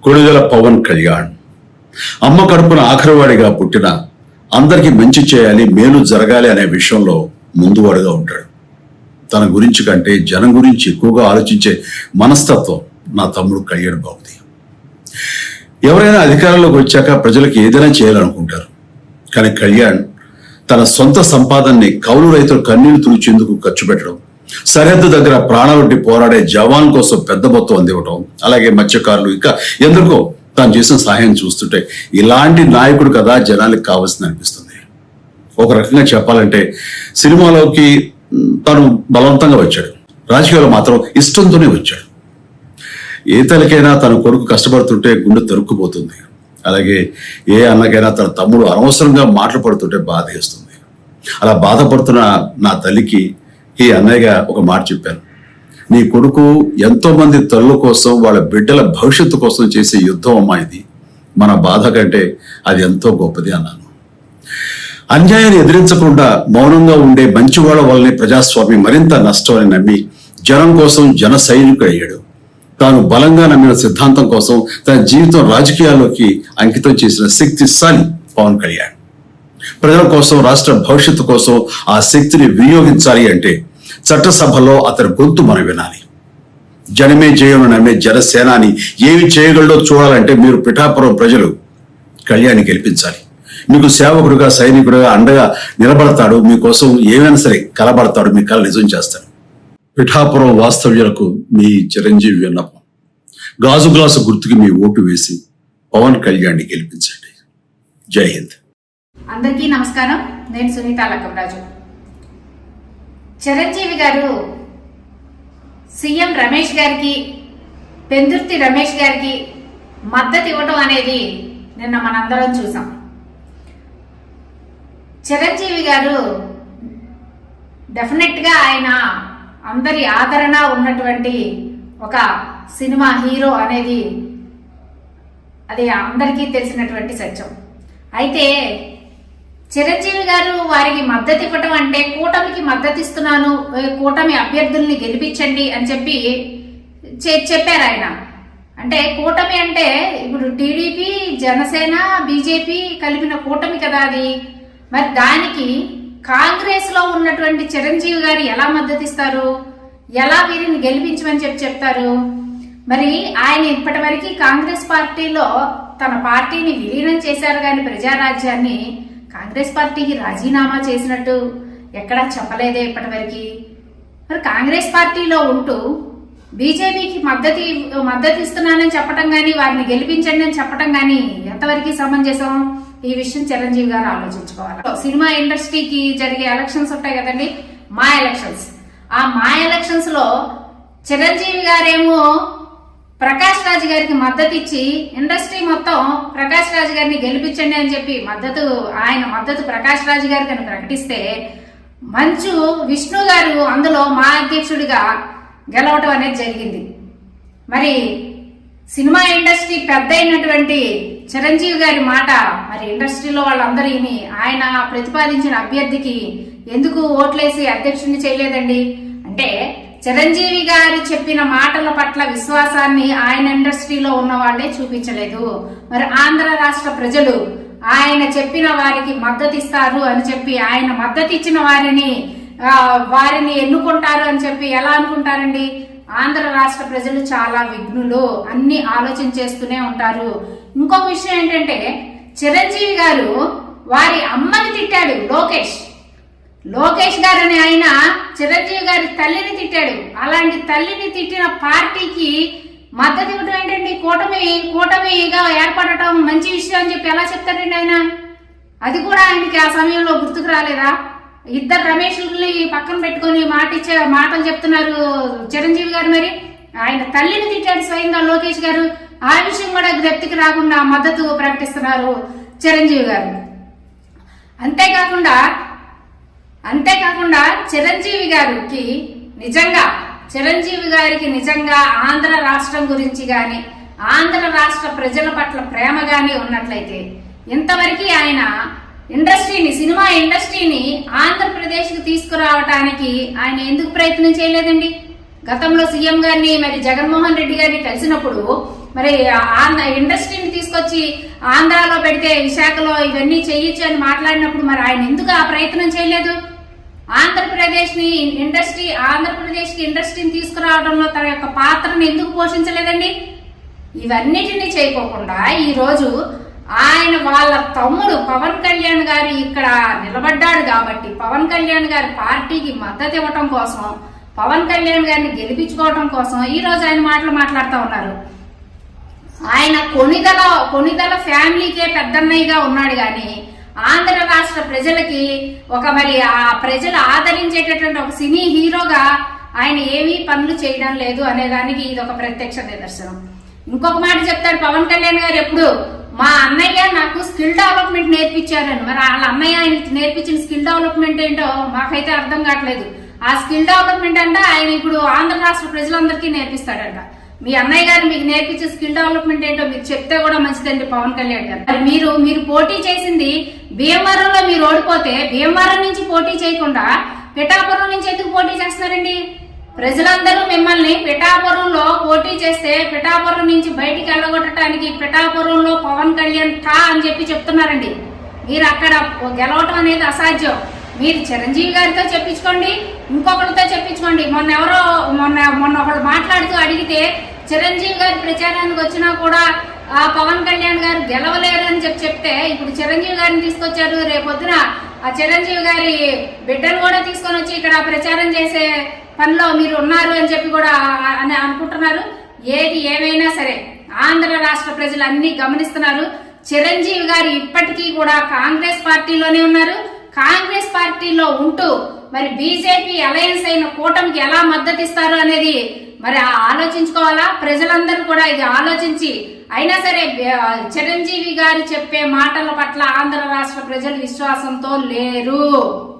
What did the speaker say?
కొడుదల పవన్ కళ్యాణ్ అమ్మ కడుపున ఆఖరివాడిగా పుట్టిన అందరికీ మంచి చేయాలి, మేలు జరగాలి అనే విషయంలో ముందువాడుగా ఉంటాడు. తన గురించి కంటే జనం గురించి ఎక్కువగా ఆలోచించే మనస్తత్వం నా తమ్ముడు కళ్యాణ్ బాబుది. ఎవరైనా అధికారంలోకి వచ్చాక ప్రజలకు ఏదైనా చేయాలనుకుంటారు. కానీ కళ్యాణ్ తన సొంత సంపాదనని కౌలు రైతులు కన్నీళ్లు తుడిచేందుకు ఖర్చు పెట్టడం, సరిహద్దు దగ్గర ప్రాణాలొడ్డి పోరాడే జవాన్ కోసం పెద్ద మొత్తం అందివ్వటం, అలాగే మత్స్యకారులు ఇంకా ఎందుకో తాను చేసిన సహాయం చూస్తుంటే ఇలాంటి నాయకుడు కదా జనానికి కావాల్సింది అనిపిస్తుంది. ఒక రకంగా చెప్పాలంటే సినిమాలోకి తను బలవంతంగా వచ్చాడు, రాజకీయాల్లో మాత్రం ఇష్టంతోనే వచ్చాడు. ఏ తల్లికైనా తన కొడుకు కష్టపడుతుంటే గుండె తరుక్కుపోతుంది. అలాగే ఏ అన్నకైనా తన తమ్ముడు అనవసరంగా మాటలు పడుతుంటే బాధ వేస్తుంది. అలా బాధపడుతున్న నా తల్లికి ఈ అన్నయ్యగా ఒక మాట చెప్పాను. నీ కొడుకు ఎంతో మంది తల్లుల కోసం, వాళ్ళ బిడ్డల భవిష్యత్తు కోసం చేసే యుద్ధం అమ్మా ఇది. మన బాధ కంటే అది ఎంతో గొప్పది అన్నాను. అన్యాయాన్ని ఎదిరించకుండా మౌనంగా ఉండే మంచివాళ్ళ వల్లనే ప్రజాస్వామ్యం మరింత నష్టం అని నమ్మి జనం కోసం జన సైనికుడు అయ్యాడు. తాను బలంగా నమ్మిన సిద్ధాంతం కోసం తన జీవితం రాజకీయాల్లోకి అంకితం చేసిన శక్తిశాలి పవన్ కళ్యాణ్. ప్రజల కోసం, రాష్ట్ర భవిష్యత్తు కోసం ఆ శక్తిని వినియోగించాలి అంటే చట్టసభలో అతని గొంతు మనం వినాలి. జనమే జయం నమ్మే జనసేనాని ఏమి చేయగలడో చూడాలంటే మీరు పిఠాపురం ప్రజలు కళ్యాణ్ని గెలిపించాలి. మీకు సేవకుడుగా, సైనికుడుగా అండగా నిలబడతాడు. మీకోసం ఏమైనా సరే కలబడతాడు, మీ కళ నిజం చేస్తాడు. పిఠాపురం వాస్తవ్యులకు మీ చిరంజీవి విన్నపం, గాజు గ్లాసు గుర్తుకి మీ ఓటు వేసి పవన్ కళ్యాణ్ని గెలిపించండి. జై హింద్. అందరికీ నమస్కారం. నేను సునీత లక్కమరాజు. చిరంజీవి గారు సీఎం రమేష్ గారికి, పెందుర్తి రమేష్ గారికి మద్దతు ఇవ్వటం అనేది నిన్న మనందరం చూసాం. చిరంజీవి గారు డెఫినెట్గా ఆయన అందరి ఆదరణ ఉన్నటువంటి ఒక సినిమా హీరో అనేది అది అందరికీ తెలిసినటువంటి సత్యం. అయితే చిరంజీవి గారు వారికి మద్దతు ఇవ్వటం అంటే కూటమికి మద్దతు ఇస్తున్నాను, కూటమి అభ్యర్థుల్ని గెలిపించండి అని చెప్పి చెప్పారు ఆయన. అంటే కూటమి అంటే ఇప్పుడు టీడీపీ, జనసేన, బీజేపీ కలిపిన కూటమి కదా అది. మరి దానికి కాంగ్రెస్ లో ఉన్నటువంటి చిరంజీవి గారు ఎలా మద్దతు ఇస్తారు, ఎలా వీరిని గెలిపించమని చెప్తారు? మరి ఆయన ఇప్పటి వరకు కాంగ్రెస్ పార్టీలో తన పార్టీని విలీనం చేశారు, కానీ ప్రజారాజ్యాన్ని కాంగ్రెస్ పార్టీకి రాజీనామా చేసినట్టు ఎక్కడా చెప్పలేదే ఇప్పటి వరకు. మరి కాంగ్రెస్ పార్టీలో ఉంటూ బీజేపీకి మద్దతు ఇస్తున్నానని చెప్పడం కానీ, వారిని గెలిపించండి అని చెప్పడం కానీ ఎంతవరకు సమంజసం? ఈ విషయం చిరంజీవి గారు ఆలోచించుకోవాలి. సినిమా ఇండస్ట్రీకి జరిగే ఎలక్షన్స్ ఉంటాయి కదండి, మా ఎలక్షన్స్. ఆ మా ఎలక్షన్స్ లో చిరంజీవి గారేమో ప్రకాష్ రాజ్ గారికి మద్దతు ఇచ్చి ఇండస్ట్రీ మొత్తం ప్రకాష్ రాజ్ గారిని గెలిపించండి అని చెప్పి ఆయన మద్దతు ప్రకాష్ రాజ్ గారికి అని ప్రకటిస్తే, మంచు విష్ణు గారు అందులో మా అధ్యక్షుడిగా గెలవటం అనేది జరిగింది. మరి సినిమా ఇండస్ట్రీ పెద్ద అయినటువంటి చిరంజీవి గారి మాట మరి ఇండస్ట్రీలో వాళ్ళందరూ ఆయన ప్రతిపాదించిన అభ్యర్థికి ఎందుకు ఓట్లేసి అధ్యక్షుడిని చేయలేదండి? అంటే చిరంజీవి గారు చెప్పిన మాటల పట్ల విశ్వాసాన్ని ఆయన ఇండస్ట్రీలో ఉన్న వాళ్ళే చూపించలేదు. మరి ఆంధ్ర రాష్ట్ర ప్రజలు ఆయన చెప్పిన వారికి మద్దతు ఇస్తారు అని చెప్పి, ఆయన మద్దతు ఇచ్చిన వారిని ఎన్నుకుంటారు అని చెప్పి ఎలా అనుకుంటారండి? ఆంధ్ర రాష్ట్ర ప్రజలు చాలా విఘ్నులు, అన్ని ఆలోచించేస్తూనే ఉంటారు. ఇంకొక విషయం ఏంటంటే, చిరంజీవి గారు వారి అమ్మని తిట్టాడు. లోకేష్ గారని ఆయన చిరంజీవి గారి తల్లిని తిట్టాడు. అలాంటి తల్లిని తిట్టిన పార్టీకి మద్దతు ఇవ్వడం ఏంటండి? కూటమిగా ఏర్పడటం మంచి విషయం అని చెప్పి ఎలా చెప్తాడండి ఆయన? అది కూడా ఆయనకి ఆ సమయంలో గుర్తుకు రాలేదా? ఇద్దరు రమేష్ని పక్కన పెట్టుకుని మాటలు చెప్తున్నారు చిరంజీవి గారు. మరి ఆయన తల్లిని తిట్టాడు స్వయంగా లోకేష్ గారు. ఆ విషయం కూడా జ్ఞప్తికి రాకుండా మద్దతు ప్రకటిస్తున్నారు చిరంజీవి గారు. అంతేకాకుండా చిరంజీవి గారికి నిజంగా ఆంధ్ర రాష్ట్రం గురించి గాని, ఆంధ్ర రాష్ట్ర ప్రజల పట్ల ప్రేమ గాని ఉన్నట్లయితే ఇంతవరకు ఆయన సినిమా ఇండస్ట్రీని ఆంధ్రప్రదేశ్ కు తీసుకురావటానికి ఆయన ఎందుకు ప్రయత్నం చేయలేదండి? గతంలో సీఎం గారిని మరి జగన్మోహన్ రెడ్డి గారిని కలిసినప్పుడు మరి ఇండస్ట్రీని తీసుకొచ్చి ఆంధ్రాలో పెడితే విశాఖలో ఇవన్నీ చేయొచ్చు అని మాట్లాడినప్పుడు మరి ఆయన ఎందుకు ఆ ప్రయత్నం చేయలేదు? ఆంధ్రప్రదేశ్ కి ఇండస్ట్రీని తీసుకురావడంలో తన యొక్క పాత్రను ఎందుకు పోషించలేదండి? ఇవన్నిటిని చేయకోకుండా ఈ రోజు ఆయన వాళ్ళ తమ్ముడు పవన్ కళ్యాణ్ గారు ఇక్కడ నిలబడ్డాడు కాబట్టి పవన్ కళ్యాణ్ గారి పార్టీకి మద్దతు ఇవ్వటం కోసం, పవన్ కళ్యాణ్ గారిని గెలిపించుకోవటం కోసం ఈ రోజు ఆయన మాటలు మాట్లాడుతూ ఉన్నారు. ఆయన కొనిదల ఫ్యామిలీకే పెద్దన్నయ్యగా ఉన్నాడు గాని ఆంధ్ర రాష్ట్ర ప్రజలకి ఒక మరి ఆ ప్రజలు ఆదరించేటటువంటి ఒక సినీ హీరోగా ఆయన ఏమీ పనులు చేయడం లేదు అనేదానికి ఇది ఒక ప్రత్యక్ష నిదర్శనం. ఇంకొక మాట చెప్తాడు పవన్ కళ్యాణ్ గారు ఎప్పుడు, మా అన్నయ్య నాకు స్కిల్ డెవలప్మెంట్ నేర్పించారని. మరి వాళ్ళ అన్నయ్య ఆయన నేర్పించిన స్కిల్ డెవలప్మెంట్ ఏంటో మాకైతే అర్థం కావట్లేదు. ఆ స్కిల్ డెవలప్మెంట్ అంటే ఆయన ఇప్పుడు ఆంధ్ర రాష్ట్ర ప్రజలందరికీ నేర్పిస్తాడంట. మీ అన్నయ్య గారు మీకు నేర్పించే స్కిల్ డెవలప్మెంట్ ఏంటో మీరు చెప్తే కూడా మంచిదండి పవన్ కళ్యాణ్ గారు. మరి మీరు పోటీ చేసింది భీమవరంలో మీరు ఓడిపోతే భీమవరం నుంచి పోటీ చేయకుండా పిఠాపురం నుంచి ఎందుకు పోటీ చేస్తున్నారండి? ప్రజలందరూ మిమ్మల్ని పిఠాపురంలో పోటీ చేస్తే పిఠాపురం నుంచి బయటికి వెళ్ళగొట్టడానికి పిఠాపురంలో పవన్ కళ్యాణ్ ఠా అని చెప్పి చెప్తున్నారండి. మీరు అక్కడ గెలవటం అనేది అసాధ్యం. మీరు చిరంజీవి గారితో చెప్పించుకోండి, ఇంకొకరితో చెప్పించుకోండి. మొన్న ఒకళ్ళు మాట్లాడుతూ అడిగితే చిరంజీవి గారి ప్రచారానికి వచ్చినా కూడా ఆ పవన్ కళ్యాణ్ గారు గెలవలేరు అని చెప్తే ఇప్పుడు చిరంజీవి గారిని తీసుకొచ్చారు. రేపొద్దున ఆ చిరంజీవి గారి బిడ్డను కూడా తీసుకొని వచ్చి ఇక్కడ ప్రచారం చేసే పనిలో మీరు ఉన్నారు అని చెప్పి కూడా అని అనుకుంటున్నారు. ఏది ఏమైనా సరే ఆంధ్ర రాష్ట్ర ప్రజలు అన్ని గమనిస్తున్నారు. చిరంజీవి గారు ఇప్పటికీ కూడా కాంగ్రెస్ పార్టీలోనే ఉన్నారు. కాంగ్రెస్ పార్టీలో ఉంటూ మరి బీజేపీ అలయన్స్ అయిన కూటమికి ఎలా మద్దతు ఇస్తారు అనేది మరి ఆలోచించుకోవాలా. ప్రజలందరూ కూడా ఇది ఆలోచించి అయినా సరే చిరంజీవి గారు చెప్పే మాటల పట్ల ఆంధ్ర రాష్ట్ర ప్రజలు విశ్వాసంతో లేరు.